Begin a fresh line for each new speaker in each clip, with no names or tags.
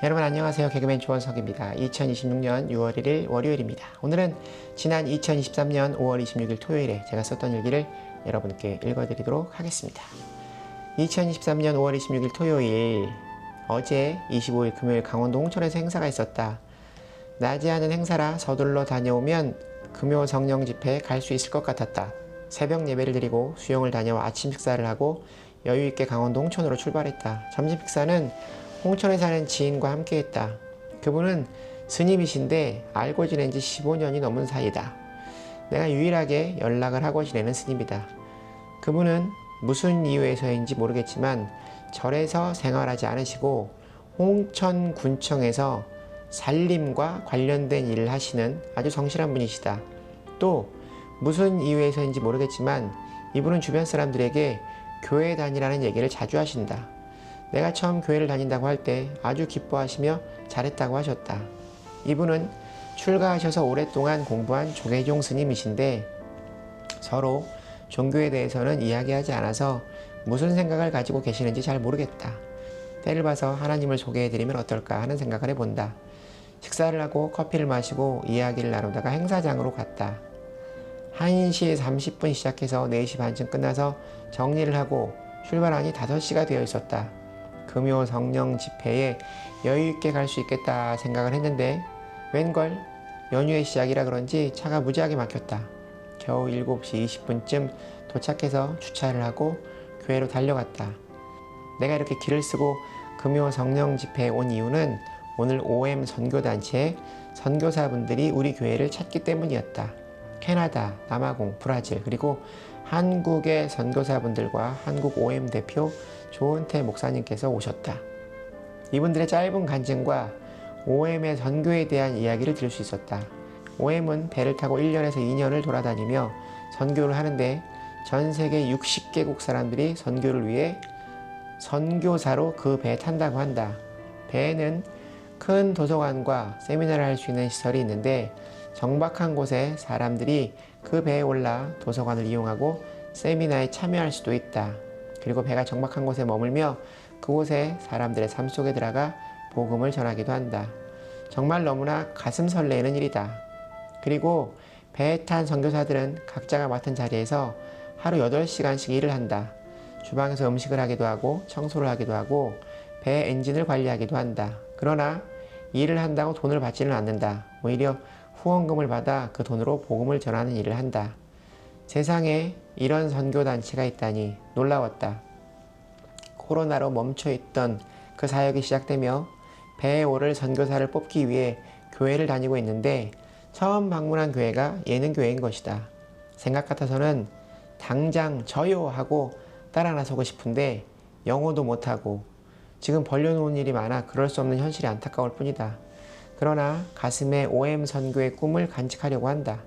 여러분 안녕하세요. 개그맨 조원석입니다. 2026년 6월 1일 월요일입니다. 오늘은 지난 2023년 5월 26일 토요일에 제가 썼던 일기를 여러분께 읽어드리도록 하겠습니다. 2023년 5월 26일 토요일, 어제 25일 금요일 강원도 홍천에서 행사가 있었다. 나지 않은 행사라 서둘러 다녀오면 금요 성령 집회에 갈 수 있을 것 같았다. 새벽 예배를 드리고 수영을 다녀와 아침 식사를 하고 여유있게 강원도 홍천으로 출발했다. 점심 식사는 홍천에 사는 지인과 함께 했다. 그분은 스님이신데 알고 지낸 지 15년이 넘은 사이다. 내가 유일하게 연락을 하고 지내는 스님이다. 그분은 무슨 이유에서인지 모르겠지만 절에서 생활하지 않으시고 홍천군청에서 산림과 관련된 일을 하시는 아주 성실한 분이시다. 또 무슨 이유에서인지 모르겠지만 이분은 주변 사람들에게 교회 다니라는 얘기를 자주 하신다. 내가 처음 교회를 다닌다고 할 때 아주 기뻐하시며 잘했다고 하셨다. 이분은 출가하셔서 오랫동안 공부한 조계종 스님이신데 서로 종교에 대해서는 이야기하지 않아서 무슨 생각을 가지고 계시는지 잘 모르겠다. 때를 봐서 하나님을 소개해드리면 어떨까 하는 생각을 해본다. 식사를 하고 커피를 마시고 이야기를 나누다가 행사장으로 갔다. 1시 30분 시작해서 4시 반쯤 끝나서 정리를 하고 출발하니 5시가 되어 있었다. 금요 성령 집회에 여유있게 갈 수 있겠다 생각을 했는데 웬걸 연휴의 시작이라 그런지 차가 무지하게 막혔다. 겨우 7시 20분쯤 도착해서 주차를 하고 교회로 달려갔다. 내가 이렇게 길을 쓰고 금요 성령 집회에 온 이유는 오늘 OM 선교단체의 선교사분들이 우리 교회를 찾기 때문이었다. 캐나다, 남아공, 브라질 그리고 한국의 선교사분들과 한국 OM 대표 조은태 목사님께서 오셨다. 이분들의 짧은 간증과 OM의 선교에 대한 이야기를 들을 수 있었다. OM은 배를 타고 1년에서 2년을 돌아다니며 선교를 하는데 전 세계 60개국 사람들이 선교를 위해 선교사로 그 배에 탄다고 한다. 배에는 큰 도서관과 세미나를 할 수 있는 시설이 있는데 정박한 곳에 사람들이 그 배에 올라 도서관을 이용하고 세미나에 참여할 수도 있다. 그리고 배가 정박한 곳에 머물며 그곳에 사람들의 삶 속에 들어가 복음을 전하기도 한다. 정말 너무나 가슴 설레는 일이다. 그리고 배에 탄 선교사들은 각자가 맡은 자리에서 하루 8시간씩 일을 한다. 주방에서 음식을 하기도 하고 청소를 하기도 하고 배 엔진을 관리하기도 한다. 그러나 일을 한다고 돈을 받지는 않는다. 오히려 후원금을 받아 그 돈으로 복음을 전하는 일을 한다. 세상에 이런 선교단체가 있다니 놀라웠다. 코로나로 멈춰있던 그 사역이 시작되며 배에 오를 선교사를 뽑기 위해 교회를 다니고 있는데 처음 방문한 교회가 예능교회인 것이다. 생각 같아서는 당장 저요 하고 따라 나서고 싶은데 영어도 못하고 지금 벌려놓은 일이 많아 그럴 수 없는 현실이 안타까울 뿐이다. 그러나 가슴에 OM 선교의 꿈을 간직하려고 한다.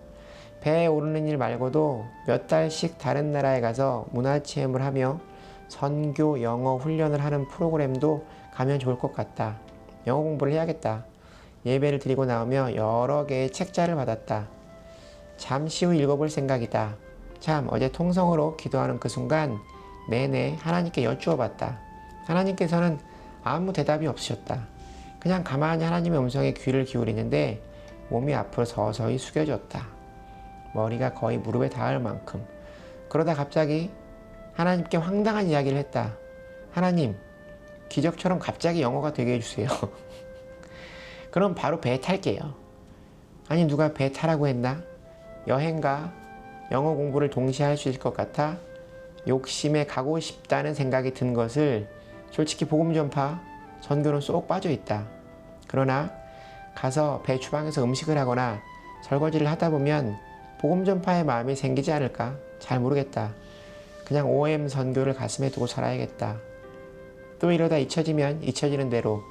배에 오르는 일 말고도 몇 달씩 다른 나라에 가서 문화체험을 하며 선교 영어 훈련을 하는 프로그램도 가면 좋을 것 같다. 영어 공부를 해야겠다. 예배를 드리고 나오며 여러 개의 책자를 받았다. 잠시 후 읽어볼 생각이다. 참 어제 통성으로 기도하는 그 순간 내내 하나님께 여쭈어 봤다. 하나님께서는 아무 대답이 없으셨다. 그냥 가만히 하나님의 음성에 귀를 기울이는데 몸이 앞으로 서서히 숙여졌다. 머리가 거의 무릎에 닿을 만큼. 그러다 갑자기 하나님께 황당한 이야기를 했다. 하나님, 기적처럼 갑자기 영어가 되게 해주세요. 그럼 바로 배 탈게요. 아니 누가 배 타라고 했나? 여행과 영어 공부를 동시에 할 수 있을 것 같아 욕심에 가고 싶다는 생각이 든 것을 솔직히 복음 전파, 선교는 쏙 빠져있다. 그러나 가서 배 주방에서 음식을 하거나 설거지를 하다 보면 복음 전파의 마음이 생기지 않을까? 잘 모르겠다. 그냥 OM 선교를 가슴에 두고 살아야겠다. 또 이러다 잊혀지면 잊혀지는 대로.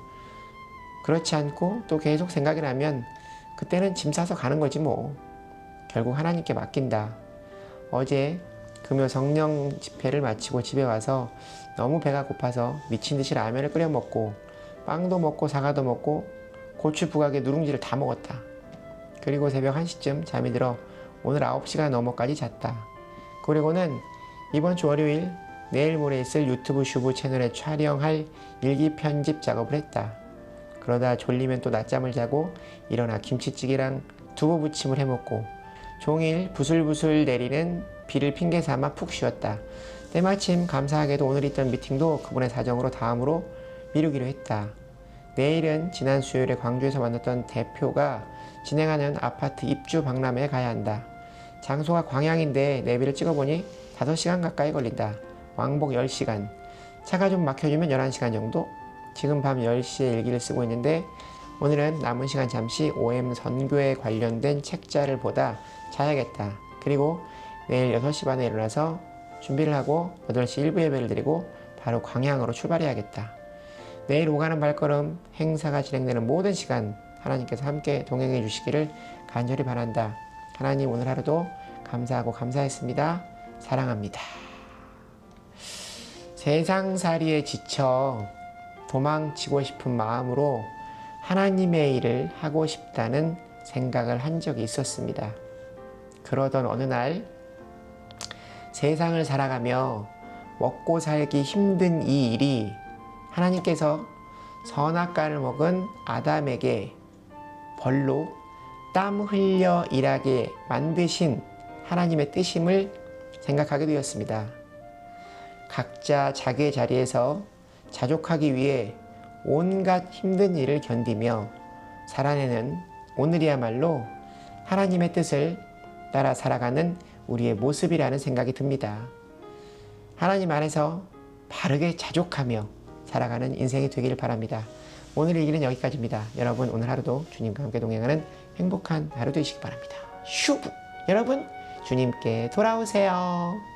그렇지 않고 또 계속 생각이 나면 그때는 짐 싸서 가는 거지 뭐. 결국 하나님께 맡긴다. 어제 금요 성령 집회를 마치고 집에 와서 너무 배가 고파서 미친 듯이 라면을 끓여 먹고 빵도 먹고 사과도 먹고 고추 부각에 누룽지를 다 먹었다. 그리고 새벽 1시쯤 잠이 들어 오늘 9시가 넘어까지 잤다. 그리고는 이번 주 월요일 내일 모레 있을 유튜브 슈브 채널에 촬영할 일기 편집 작업을 했다. 그러다 졸리면 또 낮잠을 자고 일어나 김치찌개랑 두부 부침을 해먹고 종일 부슬부슬 내리는 비를 핑계 삼아 푹 쉬었다. 때마침 감사하게도 오늘 있던 미팅도 그분의 사정으로 다음으로 미루기로 했다. 내일은 지난 수요일에 광주에서 만났던 대표가 진행하는 아파트 입주 박람회에 가야 한다. 장소가 광양인데 내비를 찍어보니 5시간 가까이 걸린다. 왕복 10시간. 차가 좀 막혀주면 11시간 정도? 지금 밤 10시에 일기를 쓰고 있는데 오늘은 남은 시간 잠시 OM 선교에 관련된 책자를 보다 자야겠다. 그리고 내일 6시 반에 일어나서 준비를 하고 8시 1부 예배를 드리고 바로 광양으로 출발해야겠다. 내일 오가는 발걸음 행사가 진행되는 모든 시간 하나님께서 함께 동행해 주시기를 간절히 바란다. 하나님 오늘 하루도 감사하고 감사했습니다. 사랑합니다. 세상살이에 지쳐 도망치고 싶은 마음으로 하나님의 일을 하고 싶다는 생각을 한 적이 있었습니다. 그러던 어느 날 세상을 살아가며 먹고 살기 힘든 이 일이 하나님께서 선악과를 먹은 아담에게 벌로 땀 흘려 일하게 만드신 하나님의 뜻임을 생각하게 되었습니다. 각자 자기의 자리에서 자족하기 위해 온갖 힘든 일을 견디며 살아내는 오늘이야말로 하나님의 뜻을 따라 살아가는 우리의 모습이라는 생각이 듭니다. 하나님 안에서 바르게 자족하며 살아가는 인생이 되기를 바랍니다. 오늘 일기는 여기까지입니다. 여러분 오늘 하루도 주님과 함께 동행하는 행복한 하루 되시기 바랍니다. 슈브! 여러분 주님께 돌아오세요.